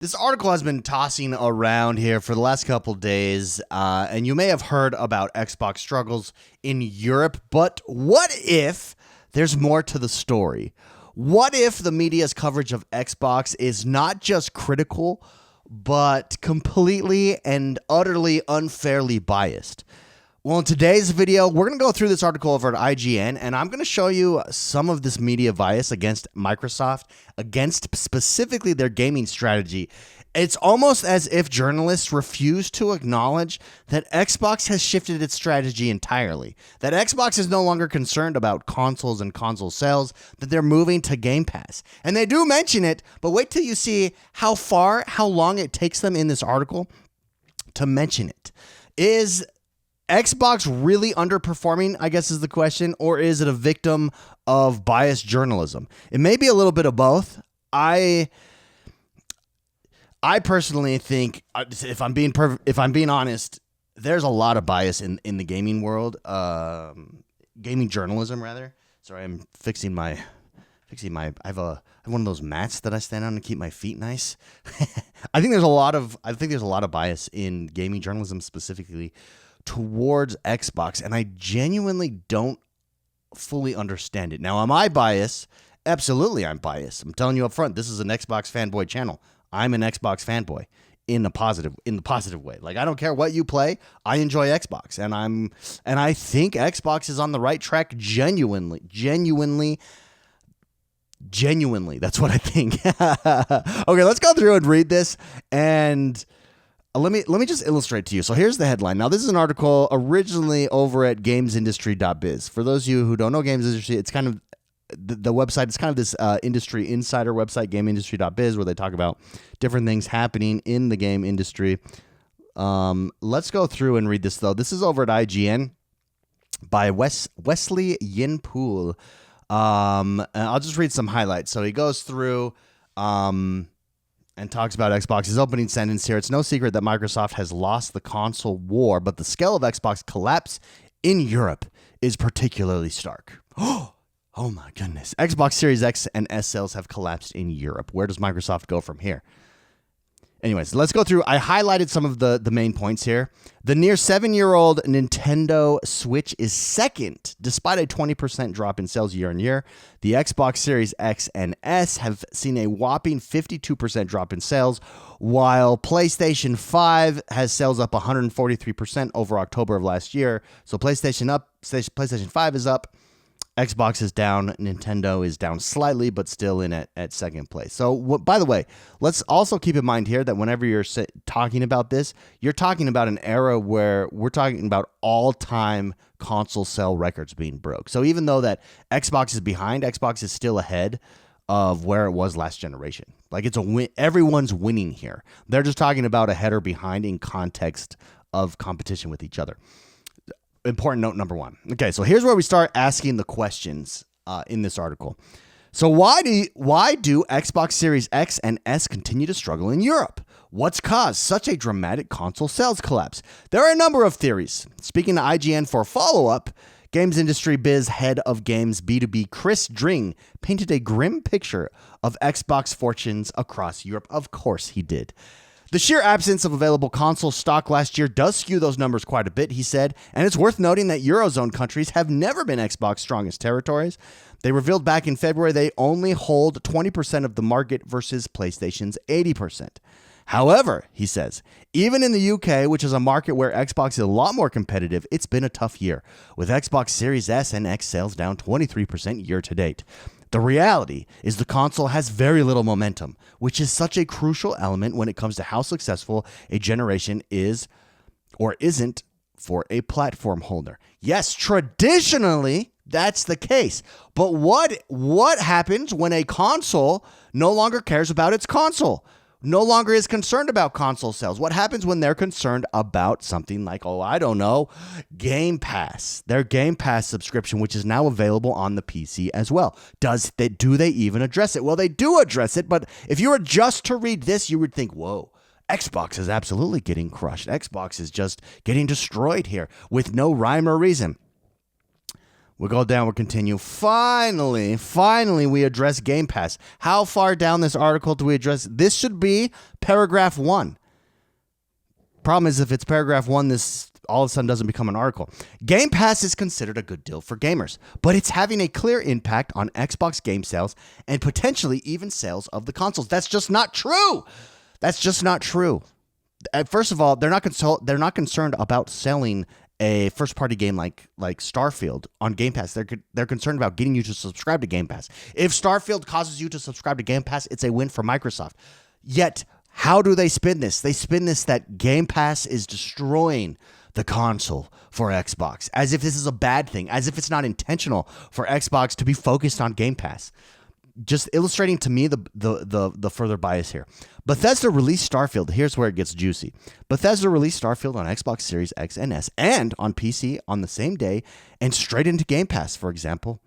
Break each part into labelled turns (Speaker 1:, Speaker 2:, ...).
Speaker 1: This article has been tossing around here for the last couple days, and you may have heard about Xbox struggles in Europe, but what if there's more to the story? What if the media's coverage of Xbox is not just critical, but completely and utterly unfairly biased? Well, in today's video, we're going to go through this article over at IGN, and I'm going to show you some of this media bias against Microsoft, against specifically their gaming strategy. It's almost as if journalists refuse to acknowledge that Xbox has shifted its strategy entirely, that Xbox is no longer concerned about consoles and console sales, that they're moving to Game Pass. And they do mention it, but wait till you see how long it takes them in this article to mention it. Is Xbox really underperforming, I guess is the question, or is it a victim of biased journalism? It may be a little bit of both. I personally think, if I'm being honest, there's a lot of bias in the gaming world, gaming journalism rather. Sorry, I'm fixing my. I have one of those mats that I stand on to keep my feet nice. I think there's a lot of bias in gaming journalism specifically towards Xbox, and I genuinely don't fully understand it. Now, am I biased? Absolutely, I'm biased. I'm telling you up front, this is an Xbox fanboy channel. I'm an Xbox fanboy in the positive way. Like, I don't care what you play, I enjoy Xbox, and I think Xbox is on the right track. Genuinely. That's what I think. Okay, let's go through and read this, and let me just illustrate to you. So here's the headline. Now, this is an article originally over at gamesindustry.biz. For those of you who don't know Games Industry, it's kind of the website. It's kind of this industry insider website, gamesindustry.biz, where they talk about different things happening in the game industry. Let's go through and read this, though. This is over at IGN by Wesley Yinpool. I'll just read some highlights. So he goes through and talks about Xbox's opening sentence here. It's no secret that Microsoft has lost the console war, but the scale of Xbox collapse in Europe is particularly stark. Oh my goodness. Xbox Series X and S sales have collapsed in Europe. Where does Microsoft go from here? Anyways, let's go through. I highlighted some of the main points here. The near 7-year-old Nintendo Switch is second, despite a 20% drop in sales year on year. The Xbox Series X and S have seen a whopping 52% drop in sales, while PlayStation 5 has sales up 143% over October of last year. So PlayStation 5 is up. Xbox is down, Nintendo is down slightly, but still in at second place. So, by the way, let's also keep in mind here that whenever you're talking about this, you're talking about an era where we're talking about all-time console sell records being broke. So even though that Xbox is behind, Xbox is still ahead of where it was last generation. Like, it's a win. Everyone's winning here. They're just talking about ahead or behind in context of competition with each other. Important note number one. Okay, so here's where we start asking the questions in this article. So why do Xbox Series X and S continue to struggle in Europe? What's caused such a dramatic console sales collapse? There are a number of theories. Speaking to IGN for follow-up, Games Industry Biz head of games B2B Chris Dring painted a grim picture of Xbox fortunes across Europe. Of course he did. The sheer absence of available console stock last year does skew those numbers quite a bit, he said, and it's worth noting that Eurozone countries have never been Xbox's strongest territories. They revealed back in February they only hold 20% of the market versus PlayStation's 80%. However, he says, even in the UK, which is a market where Xbox is a lot more competitive, it's been a tough year, with Xbox Series S and X sales down 23% year to date. The reality is the console has very little momentum, which is such a crucial element when it comes to how successful a generation is or isn't for a platform holder. Yes, traditionally, that's the case. But what happens when a console no longer cares about its console? No longer is concerned about console sales? What happens when they're concerned about something like, Game Pass, their Game Pass subscription, which is now available on the PC as well? Do they even address it? Well, they do address it, but if you were just to read this, you would think, whoa, Xbox is absolutely getting crushed. Xbox is just getting destroyed here with no rhyme or reason. We go down, we continue. Finally, we address Game Pass. How far down this article do we address? This should be paragraph 1. Problem is, if it's paragraph 1, this all of a sudden doesn't become an article. Game Pass is considered a good deal for gamers, but it's having a clear impact on Xbox game sales and potentially even sales of the consoles. That's just not true. That's just not true. First of all, they're not concerned about selling a first-party game like Starfield on Game Pass. They're concerned about getting you to subscribe to Game Pass. If Starfield causes you to subscribe to Game Pass, it's a win for Microsoft. Yet, how do they spin this? They spin this that Game Pass is destroying the console for Xbox, as if this is a bad thing, as if it's not intentional for Xbox to be focused on Game Pass. Just illustrating to me the further bias here. Bethesda released Starfield. Here's where it gets juicy. Bethesda released Starfield on Xbox Series X and S and on PC on the same day and straight into Game Pass, for example.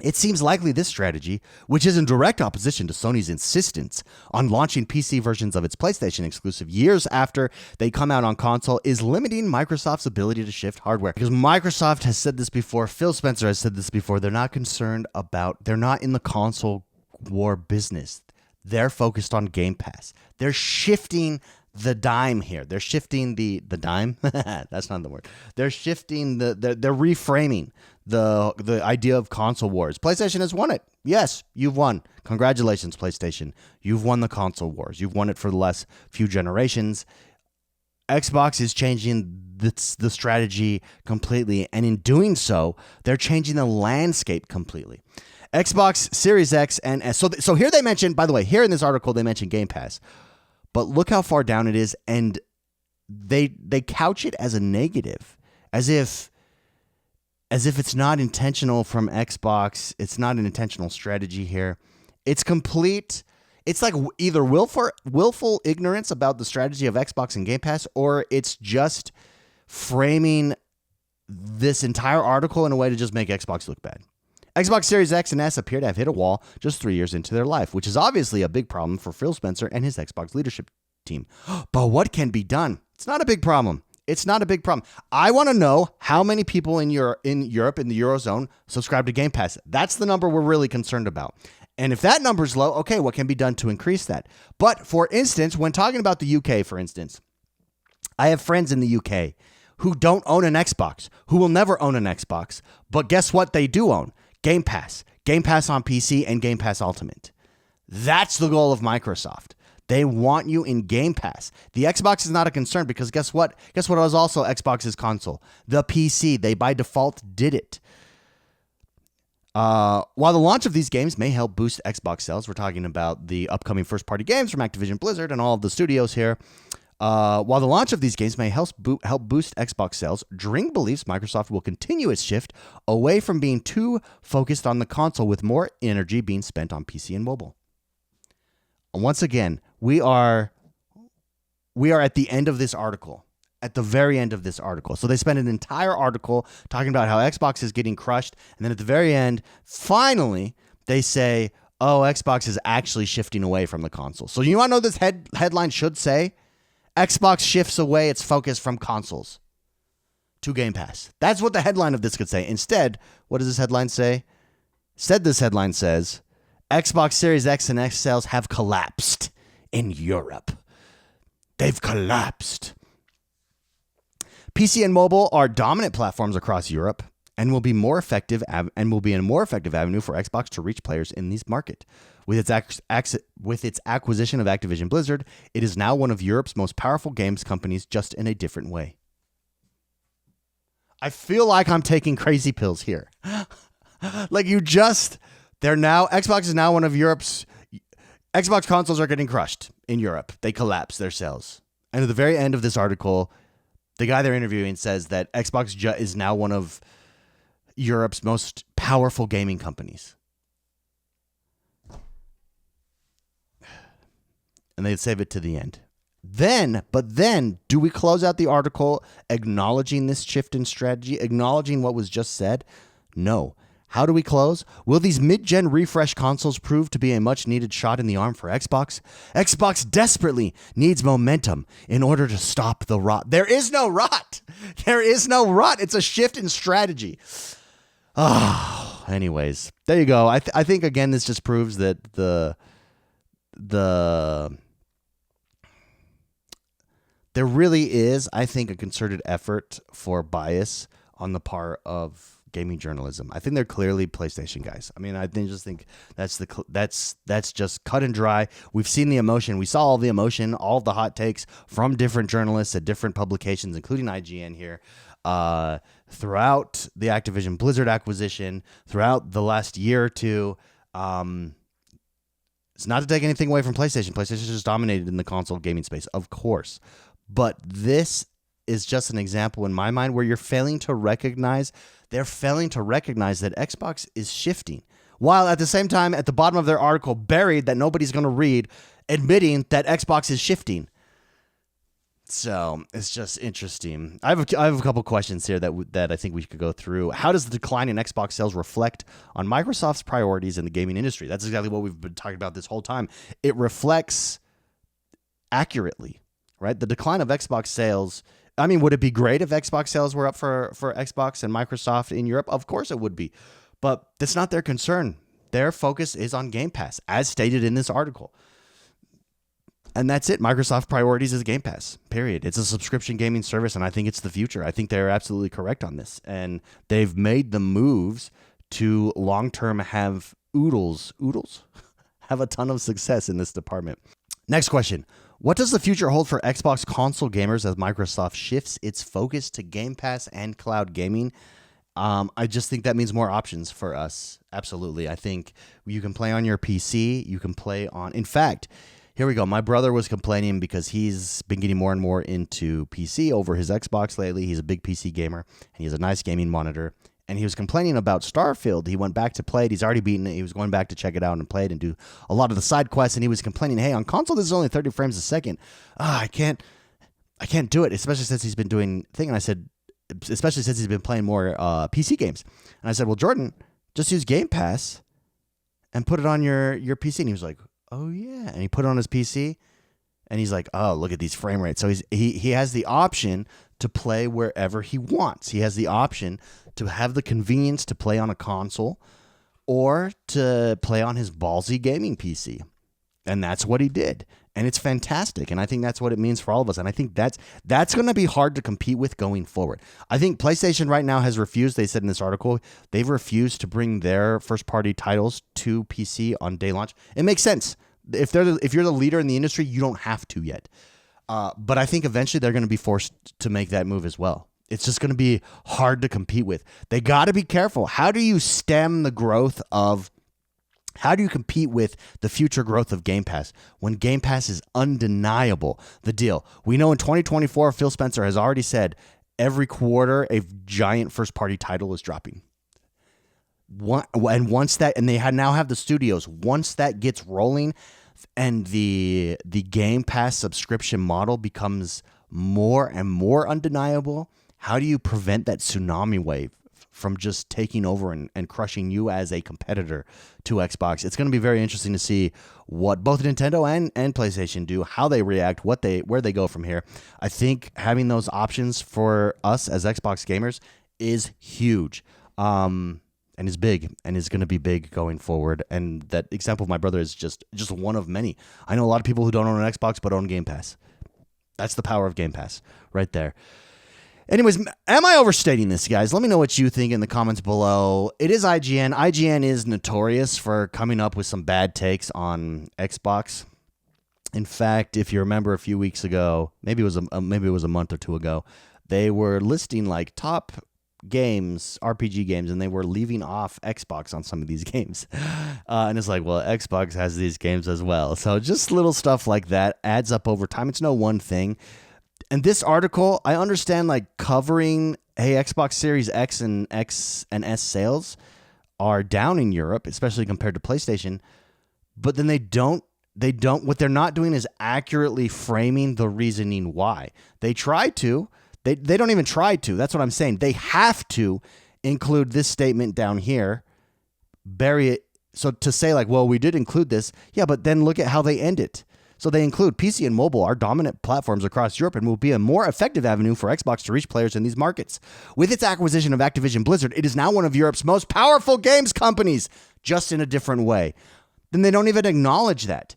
Speaker 1: It seems likely this strategy, which is in direct opposition to Sony's insistence on launching PC versions of its PlayStation exclusive years after they come out on console, is limiting Microsoft's ability to shift hardware. Because Microsoft has said this before, Phil Spencer has said this before, they're not in the console war business. They're focused on Game Pass. They're shifting the dime here. They're shifting the dime. That's not the word. They're shifting they're reframing the idea of console wars. PlayStation has won it. Yes, you've won. Congratulations, PlayStation. You've won the console wars. You've won it for the last few generations. Xbox is changing the strategy completely, and in doing so, they're changing the landscape completely. Xbox Series X and S. So here they mention, by the way, here in this article, they mention Game Pass. But look how far down it is, and they couch it as a negative, as if it's not intentional from Xbox. It's not an intentional strategy here. It's complete. It's like either willful ignorance about the strategy of Xbox and Game Pass, or it's just framing this entire article in a way to just make Xbox look bad. Xbox Series X and S appear to have hit a wall just 3 years into their life, which is obviously a big problem for Phil Spencer and his Xbox leadership team. But what can be done? It's not a big problem. It's not a big problem. I want to know how many people in Europe, in the Eurozone, subscribe to Game Pass. That's the number we're really concerned about. And if that number is low, okay, what can be done to increase that? But for instance, when talking about the UK, for instance, I have friends in the UK who don't own an Xbox, who will never own an Xbox. But guess what they do own? Game Pass. Game Pass on PC and Game Pass Ultimate. That's the goal of Microsoft. They want you in Game Pass. The Xbox is not a concern because guess what? Guess what was also Xbox's console? The PC. They by default did it. While the launch of these games may help boost Xbox sales, we're talking about the upcoming first-party games from Activision Blizzard and all of the studios here. While the launch of these games may help boost Xbox sales, Dring believes Microsoft will continue its shift away from being too focused on the console, with more energy being spent on PC and mobile. Once again, we are at the end of this article, at the very end of this article. So they spend an entire article talking about how Xbox is getting crushed, and then at the very end, finally, they say, oh, Xbox is actually shifting away from the console. So you want to know this headline should say? Xbox shifts away its focus from consoles to Game Pass. That's what the headline of this could say. Instead, what does this headline say? This headline says, Xbox Series X and S sales have collapsed in Europe. They've collapsed. PC and mobile are dominant platforms across Europe and will be a more effective avenue for Xbox to reach players in this market. With its acquisition of Activision Blizzard, it is now one of Europe's most powerful games companies, just in a different way. I feel like I'm taking crazy pills here. Xbox is now one of Europe's. Xbox consoles are getting crushed in Europe. They collapse their sales. And at the very end of this article, the guy they're interviewing says that Xbox is now one of Europe's most powerful gaming companies. And they'd save it to the end. But then, do we close out the article acknowledging this shift in strategy, acknowledging what was just said? No. How do we close? Will these mid-gen refresh consoles prove to be a much-needed shot in the arm for Xbox? Xbox desperately needs momentum in order to stop the rot. There is no rot. There is no rot. It's a shift in strategy. Oh, anyways, there you go. I think again this just proves that the there really is, I think, a concerted effort for bias on the part of gaming journalism. I think they're clearly PlayStation guys. I mean, just think that's just cut and dry. We've seen the emotion. We saw all the emotion, all the hot takes from different journalists at different publications, including IGN here, throughout the Activision Blizzard acquisition, throughout the last year or two. It's not to take anything away from PlayStation. PlayStation just dominated in the console gaming space, of course. But this is just an example in my mind where they're failing to recognize that Xbox is shifting. While at the same time, at the bottom of their article, buried that nobody's going to read, admitting that Xbox is shifting. So it's just interesting. I have a couple questions here that I think we could go through. How does the decline in Xbox sales reflect on Microsoft's priorities in the gaming industry? That's exactly what we've been talking about this whole time. It reflects accurately, right? The decline of Xbox sales. I mean, would it be great if Xbox sales were up for Xbox and Microsoft in Europe? Of course it would be. But that's not their concern. Their focus is on Game Pass, as stated in this article. And that's it. Microsoft priorities is Game Pass, period. It's a subscription gaming service, and I think it's the future. I think they're absolutely correct on this. And they've made the moves to long-term have oodles, have a ton of success in this department. Next question. What does the future hold for Xbox console gamers as Microsoft shifts its focus to Game Pass and cloud gaming? I just think that means more options for us. Absolutely. I think you can play on your PC. You can play on... In fact... Here we go. My brother was complaining because he's been getting more and more into PC over his Xbox lately. He's a big PC gamer, and he has a nice gaming monitor. And he was complaining about Starfield. He went back to play it. He's already beaten it. He was going back to check it out and play it and do a lot of the side quests. And he was complaining, hey, on console, this is only 30 frames a second. I can't do it, especially since he's been doing thing. And I said, especially since he's been playing more PC games. And I said, well, Jordan, just use Game Pass and put it on your PC. And he was like, oh yeah, and he put it on his PC, and he's like, oh, look at these frame rates. So he has the option to play wherever he wants. He has the option to have the convenience to play on a console or to play on his ballsy gaming PC, and that's what he did. And it's fantastic, and I think that's what it means for all of us. And I think that's going to be hard to compete with going forward. I think PlayStation right now has refused. They said in this article they've refused to bring their first-party titles to PC on day launch. It makes sense. If you're the leader in the industry, you don't have to yet. But I think eventually they're going to be forced to make that move as well. It's just going to be hard to compete with. They got to be careful. How do you stem the growth of? How do you compete with the future growth of Game Pass when Game Pass is undeniable? The deal. We know in 2024, Phil Spencer has already said every quarter a giant first-party title is dropping. And once that, and they now have the studios. Once that gets rolling, and the Game Pass subscription model becomes more and more undeniable, how do you prevent that tsunami wave from just taking over and crushing you as a competitor to Xbox? It's going to be very interesting to see what both Nintendo and PlayStation do, how they react, where they go from here. I think having those options for us as Xbox gamers is huge, and is big, and is going to be big going forward. And that example of my brother is just one of many. I know a lot of people who don't own an Xbox but own Game Pass. That's the power of Game Pass right there. Anyways, am I overstating this, guys? Let me know what you think in the comments below. It is IGN. IGN is notorious for coming up with some bad takes on Xbox. In fact, if you remember a few weeks ago, maybe it was a month or two ago, they were listing like top games, RPG games, and they were leaving off Xbox on some of these games. And it's like, well, Xbox has these games as well. So just little stuff like that adds up over time. It's no one thing. And this article, I understand, like, covering, hey, Xbox Series X and S sales are down in Europe, especially compared to PlayStation. But then what they're not doing is accurately framing the reasoning why. They try to. They don't even try to. That's what I'm saying. They have to include this statement down here, bury it. So to say like, well, we did include this. Yeah, but then look at how they end it. So they include PC and mobile are dominant platforms across Europe and will be a more effective avenue for Xbox to reach players in these markets. With its acquisition of Activision Blizzard, it is now one of Europe's most powerful games companies, just in a different way. Then they don't even acknowledge that.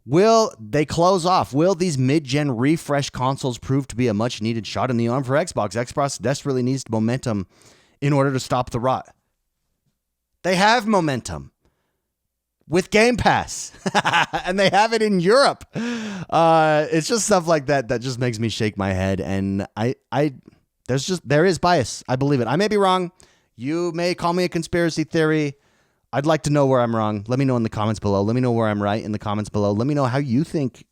Speaker 1: Will they close off? Will these mid-gen refresh consoles prove to be a much-needed shot in the arm for Xbox? Xbox desperately needs momentum in order to stop the rot. They have momentum with Game Pass, and they have it in Europe. It's just stuff like that that just makes me shake my head, and there is bias. I believe it. I may be wrong. You may call me a conspiracy theory. I'd like to know where I'm wrong. Let me know in the comments below. Let me know where I'm right in the comments below. Let me know how you think,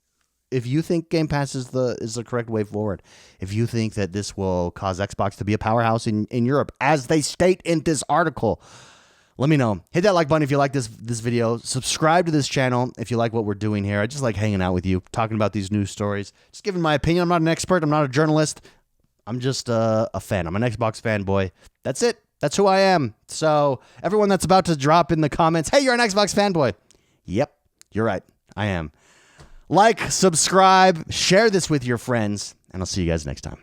Speaker 1: if you think Game Pass is the correct way forward. If you think that this will cause Xbox to be a powerhouse in Europe, as they state in this article, let me know. Hit that like button if you like this video. Subscribe to this channel if you like what we're doing here. I just like hanging out with you, talking about these news stories, just giving my opinion. I'm not an expert. I'm not a journalist. I'm just a fan. I'm an Xbox fanboy. That's it. That's who I am. So everyone that's about to drop in the comments, hey, you're an Xbox fanboy. Yep, you're right. I am. Like, subscribe, share this with your friends, and I'll see you guys next time.